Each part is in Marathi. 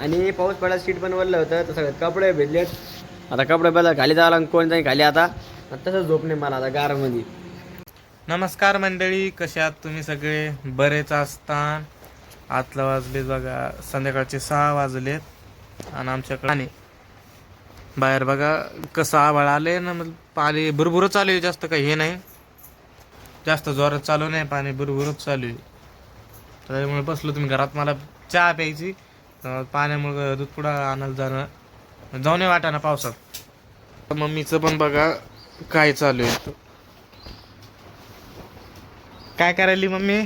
आणि पाऊस पडायला सीट पण वरलं होतं तर सगळं कपडे भेटलेत. आता कपडे बदला खाली जावं कोण जाईल खाली आता तसंच झोप नाही मला आता गारमध्ये. नमस्कार मंडळी, कसे आहात तुम्ही सगळे? बरेच असतात. आतला वाजलेत बघा, संध्याकाळचे 6 वाजलेत आणि आमच्याकडे आणि बाहेर बघा कसं आभाळ आले ना. मग पाणी भरभरच चालू आहे, जास्त काही हे नाही, जास्त जोरात चालू नाही, पाणी भरभरच चालू आहे. त्यामुळे बसलो तुम्ही घरात, मला चहा प्यायची, पाण्यामुळे दूध पुढं आणायला जाणं जाऊ नये वाटा ना पावसात. मम्मीचं पण बघा काय चालू आहे. काय करायली मम्मी?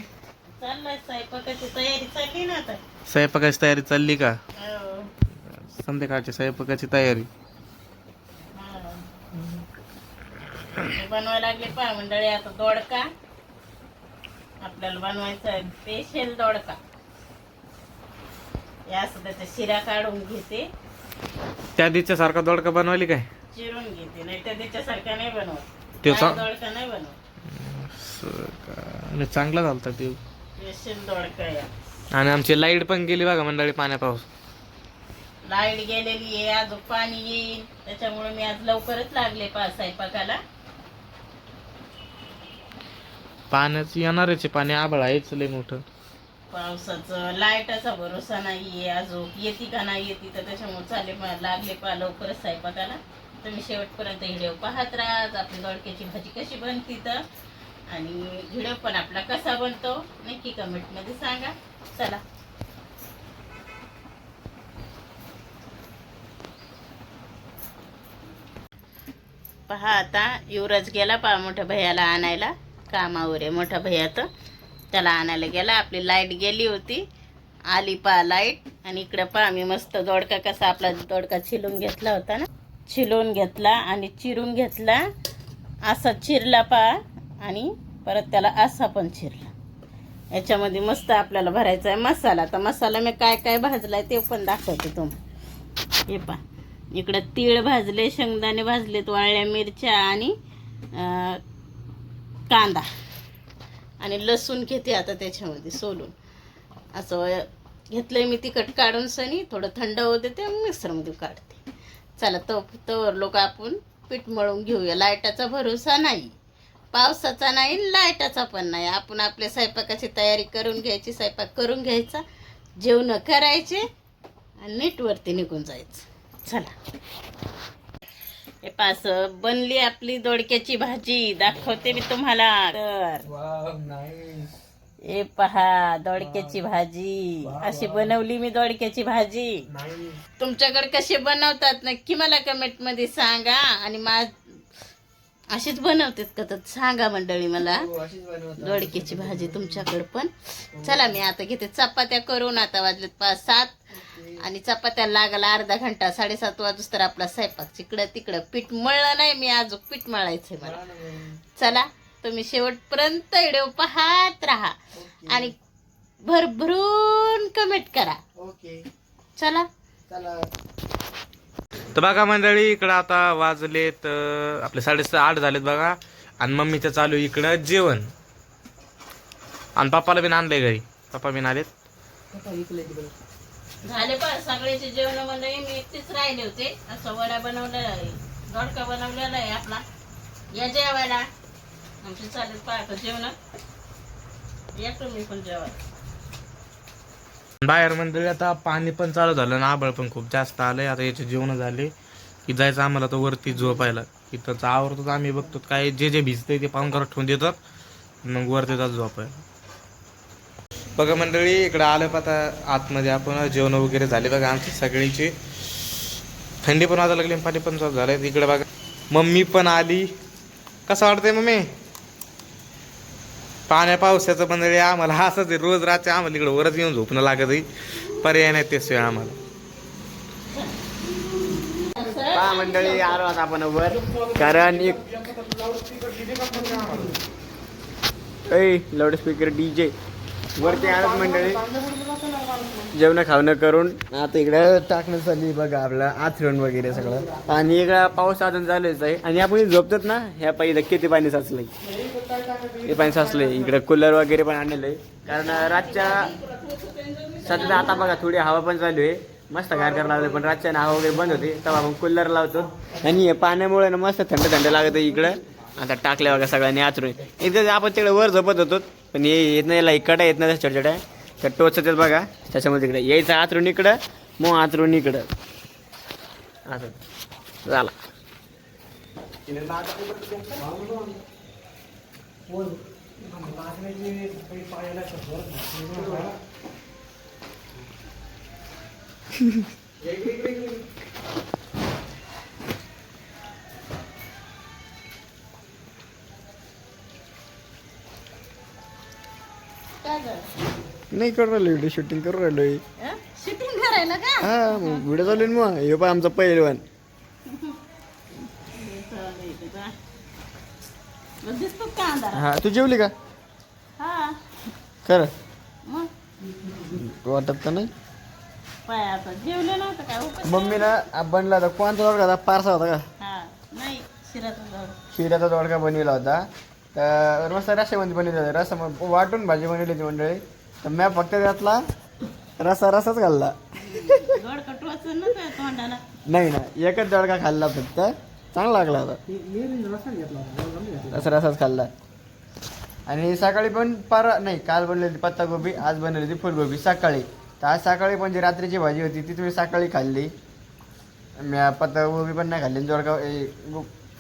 चाललाय स्वयंपाकाची तयारी चालली ना आता. स्वयंपाकाची तयारी चालली का? हो. संध्याकाळची स्वयंपाकाची तयारी. हे बनवायला लागले पहा मंडळी आता दोडका. आपल्याला बनवायचा आहे स्पेशल दोडका. या असं त्याच्या शिरा काढून घेते, त्या दिवशी सारखा दोडका बनवली काय? चिरून घेते, नाही तर त्याच्यासारखा नाही बनवत. ते काय दोडका नाही बनवत. चांगला झालता ते. स्पेशल दोडका या. आणि आमची लाईट पण गेली बघा मंडळी, पाण्या पाऊस. लाईट गेलेली आहे, अजून पाणी येईल, त्याच्यामुळे मी आज लवकरच लागले पहा स्वयंपाकाला. पाण्याचं येणारच पाणी, आभाळ आहेच लय मोठं. पावसाचं लाईटाचा भरोसा नाहीये, अजून येते का नाही येते, तर त्याच्यामुळे चालले लागले पहा लवकरच स्वयंपाकाला. तुम्ही शेवटपर्यंत व्हिडिओ पाहत राहा. आपली दोडक्याची भाजी कशी बनती तर, आणि व्हिडिओ पण आपला कसा बनतो नक्की कमेंट मध्ये सांगा. चला पहा, आता युवराज गेला पहा मोठ्या भैयाला आणायला, कामावर आहे मोठा भैया, तर त्याला आणायला गेला. आपली लाईट गेली होती, आली पहा लाईट. आणि इकडे पहा मी मस्त दोडका, कसा आपला दोडका छिलून घेतला होता ना, छिलून घेतला आणि चिरून घेतला. असा चिरला पहा, आणि परत त्याला असा पण चिरला. याच्यामध्ये मस्त आपल्याला भरायचा आहे मसाला. तर मसाला मी काय काय भाजलाय ते पण दाखवते तुम्हाला. हे पहा, इकडं तीळ भाजले, शेंगदाणे भाजलेत, वाळल्या मिरच्या आणि कांदा आणि लसूण घेते आता त्याच्यामध्ये सोलून. असं घेतलंय मी तिखट काढून सनी, थोडं थंड होते ते मिक्सरमध्ये काढते. चला तर लोक आपण पीठ मळून घेऊया. लाईटाचा भरोसा नाही, पावसाचा नाही, लाईटाचा पण नाही. आपण आपल्या स्वयंपाकाची तयारी करून घ्यायची, स्वयंपाक करून घ्यायचा, जेवण करायचे आणि नीटवरती निघून जायचं. चला हे पास बनली आपली दोडक्याची भाजी, दाखवते मी तुम्हाला. तर हे पहा दोडक्याची भाजी अशी बनवली मी. दोडक्याची भाजी तुमच्याकडे कशी बनवतात नक्की मला कमेंट मध्ये सांगा. आणि अशीच बनवतात का तर सांगा मंडळी मला, दोडक्याची भाजी तुमच्याकडे पण. चला मी आता घेते चपात्या करून. आता वाजलेत 5-7 आणि चपात्या लागला अर्धा घंटा, 7:30 वाजूस तर आपला स्वयंपाक. इकडं तिकडं पीठ मळलं नाही मी, अजून पीठ मळायचंय मला. चला तुम्ही शेवटपर्यंत व्हिडिओ पाहत राहा आणि भरभरून कमेंट करा. चला तर बघा मंडळी, इकडं आता वाजलेत आपले 8:30 झालेत बघा. आणि मम्मीचं चालू इकडं जेवण. आणि पप्पाला बिन आणलंय घरी, पप्पा बिन आलेत. झाले पण सगळ्याचे जेवण म्हणजे मी एकटीच राहिले होते. असं वडा बनवलेला आहे, दोडका बनवलेला आहे आपला. या जेवायला आमची चालेल पाहतो जेवण. या तुम्ही पण जेवायला. बाहेर मंडळी आता पाणी पण चालू झालं ना, आभाळ पण खूप जास्त आलंय. आता याचे जेवण झाले की जायचं आम्हाला तर वरती झोपायला. इथंच आवरतो आम्ही, बघतो काय जे जे भिजतंय ते पाहून करत ठेवून देतात, मग वरती जात झोपायला. बघा मंडळी, इकडं आलं आता आतमध्ये आपण. जेवण वगैरे झाले बघा आमची सगळीची. थंडी पण वाजायला लागली, पाणी पण चालू झालंय. इकडे बघा मम्मी पण आली. कसं वाटतंय मम्मी? पाण्या पावसाचं मंडळी आम्हाला असंच आहे, रोज रात्री आम्हाला इकडे वरच येऊन झोपणं लागत आहे. पर्याय नाही त्याशिवाय आम्हाला. पहा मंडळी आलो आता आपण वर, कारण एक लाऊडस्पीकर डीजे वरती आणत मंडळी. जेवण खावणं करून आता इकडे टाकणं चालली बघा आपलं आथरण वगैरे सगळं. आणि इकडं पाऊस अजून चालूच आहे. आणि आपण झोपतात ना, ह्या पाहिजे किती पाणी साचलंय, हे पाणी साचलंय. इकडे कूलर वगैरे पण आणलेलं आहे, कारण रातच्या सध्या आता बघा थोडी हवा पण चालू आहे. मस्त गार करायला लागले, पण रातच्या हवा वगैरे बंद होते तेव्हा मग कूलर लावतो. आणि हे पाण्यामुळे ना मस्त थंड थंड लागत इकडं. आता टाकल्या बघा सगळ्यांनी आचरून. एकदा आपण तिकडे वर झोपत होतो, पण हे येत नाही, याला इकडं येत नाही छोट्या छोट्या तर टोचत बघा त्याच्यामध्ये इकडे यायचं आचरून इकडं, मग आचरून इकडं असं झाला. नाही करू राहिलो, व्हिडिओ शूटिंग करू राहिलोय. शूटिंग करायला का? हा व्हिडिओ चालू आहे मग. हे पण आमचा पहिलवान. दिसतो का अंधारात? हा तू जेवली का? हा खरं मग वाटत तर नाही. पाय आता जेवले नव्हतं काय उपास? मम्मीला बनला होता. कोणता दोडका होता? पारसा होता का? हा नाही शिराचा जोड. शिऱ्याचा दोडका बनविला होता. तर मस्त रश्यामध्ये बनवले होते. रसा वाटून भाजी बनवली होती मंडळी. तर मी फक्त त्यातला रसाच खाल्ला. जोड कटवायचं ना त्या तोंडाला. नाही ना, एकच दोडका खाल्ला फक्त. चांगला लागला होता. रसाच खाल्ला. आणि सकाळी पण नाही, काल बनवली होती पत्तागोबी, आज बनवली होती फुलगोबी सकाळी. तर आज सकाळी पण जी रात्रीची भाजी होती ती तुम्ही सकाळी खाल्ली. मी पत्तागोबी पण नाही खाल्ली, दोडका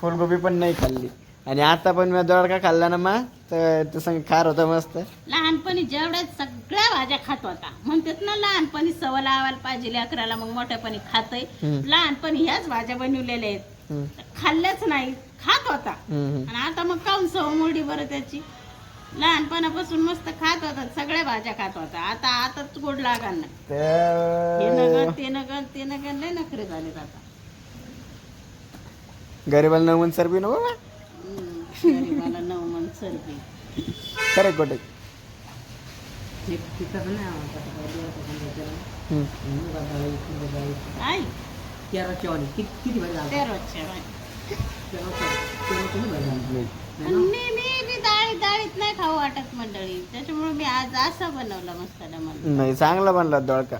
फुलगोबी पण नाही खाल्ली. आणि आता पण मी दोडका खाल्ला ना मग, तर ते संग खार होता मस्त. लहानपणी जेवढ्या सगळ्या भाज्या खात होता. म्हणतात ना लहानपणी सवय लावायला पाहिजे लेकराला, मग मोठ्यापणी खातय. लहानपणी ह्याच भाज्या बनवलेल्या आहेत, खाल्ल्याच नाही, खात होता. आणि आता मग काऊन सवय मोडी बरं त्याची? लहानपणापासून मस्त खात होता, सगळ्या भाज्या खात होता. आताच गोड लागा ना, हे नगन ते नगन लय नखरे झालेत आता. गरीबाला नवमन सरबी ना बाबा. गरीबाला नवमन सरबी. खरं खोटे? आई मी डाळीत नाही खाऊ वाटत मंडळी, त्याच्यामुळे मी आज असा बनवला मस्त मला. नाही, चांगला बनला दोडका.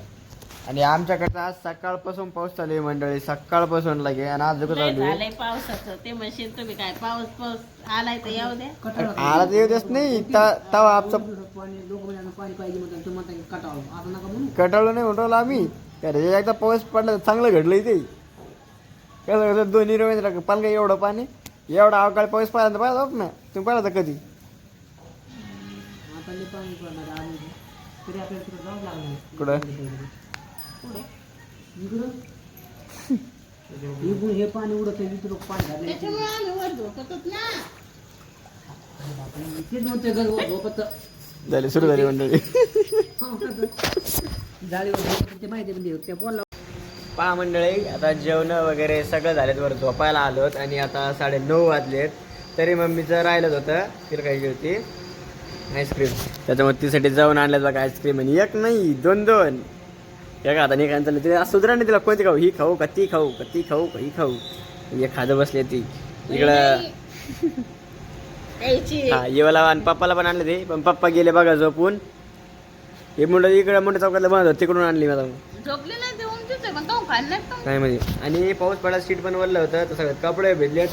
आणि आमच्याकडे आज सकाळपासून पाऊस चालू आहे मंडळी, सकाळपासून लागे. आणि आज चालू आहे झालंय पावसाचं. ते म्हणशील तुम्ही काय पाऊस आलाय तर येऊ द्या. आला तर येऊ देत नाही. तवा आमचा कटाळलो नाही म्हणतो आम्ही. अरे एकदा पाऊस पडला तर चांगलं घडलंय ते. कसं दोन्ही रवींद्र पाल काय एवढं पाणी, एवढा अवकाळी पाऊस पाहिला पाहिजे ना तुम्ही पाहिला तर कधी? कुठं हे पाणी उडत त्याच्यामुळे आम्ही वर झोपतच ना. झाली सुरू झाली मंडळी. पहा मंडळी, आता जेवण वगैरे सगळं झालेत, वर झोपायला आलोत. आणि आता 9:30 वाजलेत. तरी मम्मीचं राहिलंच होतं, तिला खायची होती आईस्क्रीम. त्याच्यामुळे तिसाठी जाऊन आणल्यात बघा आईस्क्रीम. आणि एक नाही, दोन एका हाताने काय चाललं तिला सुधरा नाही. तिला कोणती खाऊ, ही खाऊ का ती खाऊ का ती खाऊ का ही खाऊ. एक खादं बसली ती इकडं. हा येवाला आणि पप्पाला पण आणले ते, पण पप्पा गेले बघा झोपून. हे मुलं इकडं मोठ्या चौकातला बंद होत, तिकडून आणली मला झोपले नाही ते उमटीच आहे, पण काहून खाल्लं नाही का? काय म्हणजे. आणि पाऊस पडायला सीट पण वरलं होतं, तर सगळे कपडे भेटलेत.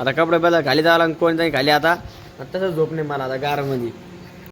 आता कपडे बदला खाली जावं लागून, कोण जाईल खाली आता. तसंच झोप नाही मला आता गारमध्ये.